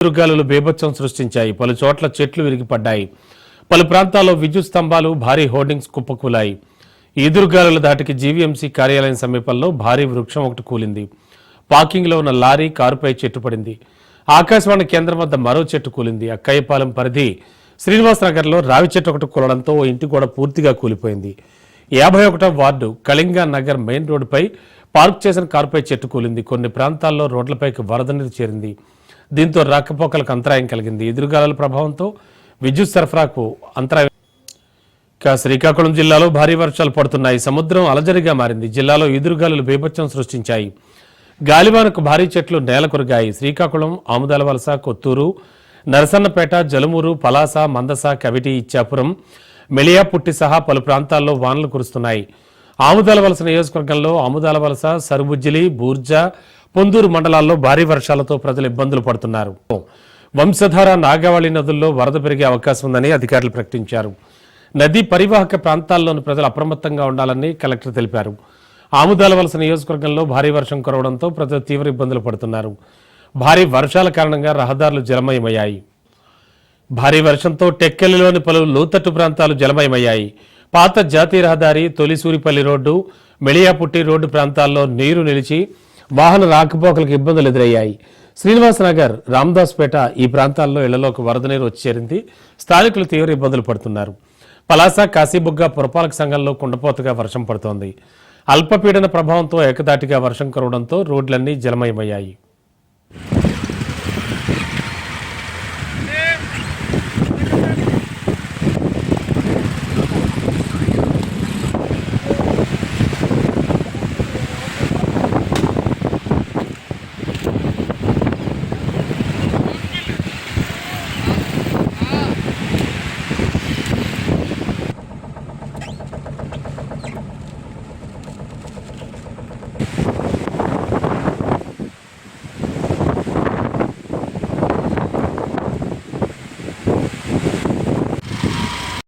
ఎదురుగాలులు బీభత్సం సృష్టించాయి. పలు చోట్ల చెట్లు విరిగిపడ్డాయి. పలు ప్రాంతాల్లో విద్యుత్ స్తంభాలు, భారీ హోర్డింగ్స్ కుప్పకూలాయి. ఎదురుగాలుల దాటికి జీవీఎంసీ కార్యాలయం సమీపంలో భారీ వృక్షం ఒకటి కూలింది. పార్కింగ్లో ఉన్న లారీ, కారుపై చెట్టు పడింది. ఆకాశవాణి కేంద్రం వద్ద మరో చెట్టు కూలింది. అక్కయ్యపాలెం పరిధి శ్రీనివాసనగర్లో రావి చెట్టు ఒకటి కూలడంతో ఓ ఇంటి గోడ పూర్తిగా కూలిపోయింది. 51వ వార్డు కళింగా నగర్ మెయిన్ రోడ్డుపై పార్క్ చేసిన కారుపై చెట్టు కూలింది. కొన్ని ప్రాంతాల్లో రోడ్లపైకి వరద నీరు చేరింది. దీంతో రాకపోకలకు అంతరాయం కలిగింది. ఎదురుగాలుల ప్రభావంతో విద్యుత్ సరఫరాకు అంతరాయం. శ్రీకాకుళం జిల్లాలో భారీ వర్షాలు పడుతున్నాయి. సముద్రం అలజడిగా మారింది. జిల్లాలో ఎదురుగాలులు బీభత్సం సృష్టించాయి. గాలివానకు భారీ చెట్లు నేల కొరిగాయి. శ్రీకాకుళం, ఆముదాలవలస, కొత్తూరు, నరసన్నపేట, జలమూరు, పలాస, మందస, కవిటి, ఇచ్చాపురం, మెళియాపుట్టి సహా పలు ప్రాంతాల్లో వానలు కురుస్తున్నాయి. ఆముదాలవలస నియోజకవర్గంలో ఆముదాలవలస, సరుబుజ్జిలి, బూర్జా, పొందూరు మండలాల్లో భారీ వర్షాలతో ప్రజలు ఇబ్బందులు పడుతున్నారు. వంశధార, నాగావళి నదుల్లో వరద పెరిగే అవకాశం ఉందని అధికారులు ప్రకటించారు. నదీ పరివాహక ప్రాంతాల్లోని ప్రజలు అప్రమత్తంగా ఉండాలని కలెక్టర్ తెలిపారు. ఆముదాలవలస నియోజకవర్గంలో భారీ వర్షం కురవడంతో ప్రజలు తీవ్ర ఇబ్బందులు పడుతున్నారు. భారీ వర్షాల కారణంగా రహదారులు జలమయమయ్యాయి. భారీ వర్షంతో టెక్కెలిలోని పలు లోతట్టు ప్రాంతాలు జలమయమయ్యాయి. పాత జాతీయ రహదారి, తొలిసూరిపల్లి రోడ్డు, మెళియాపుట్టి రోడ్డు ప్రాంతాల్లో నీరు నిలిచి వాహన రాకపోకలకు ఇబ్బందులు ఎదురయ్యాయి. శ్రీనివాసనగర్, రామదాస్పేట ఈ ప్రాంతాల్లో ఇళ్లలోకి వరద నీరు వచ్చి చేరింది. స్థానికులు తీవ్ర ఇబ్బందులు పడుతున్నారు. పలాస, కాశీబుగ్గ పురపాలక సంఘంలో కుండపోతగా వర్షం పడుతోంది. అల్పపీడన ప్రభావంతో ఏకదాటిగా వర్షం కురవడంతో రోడ్లన్నీ జలమయమయ్యాయి.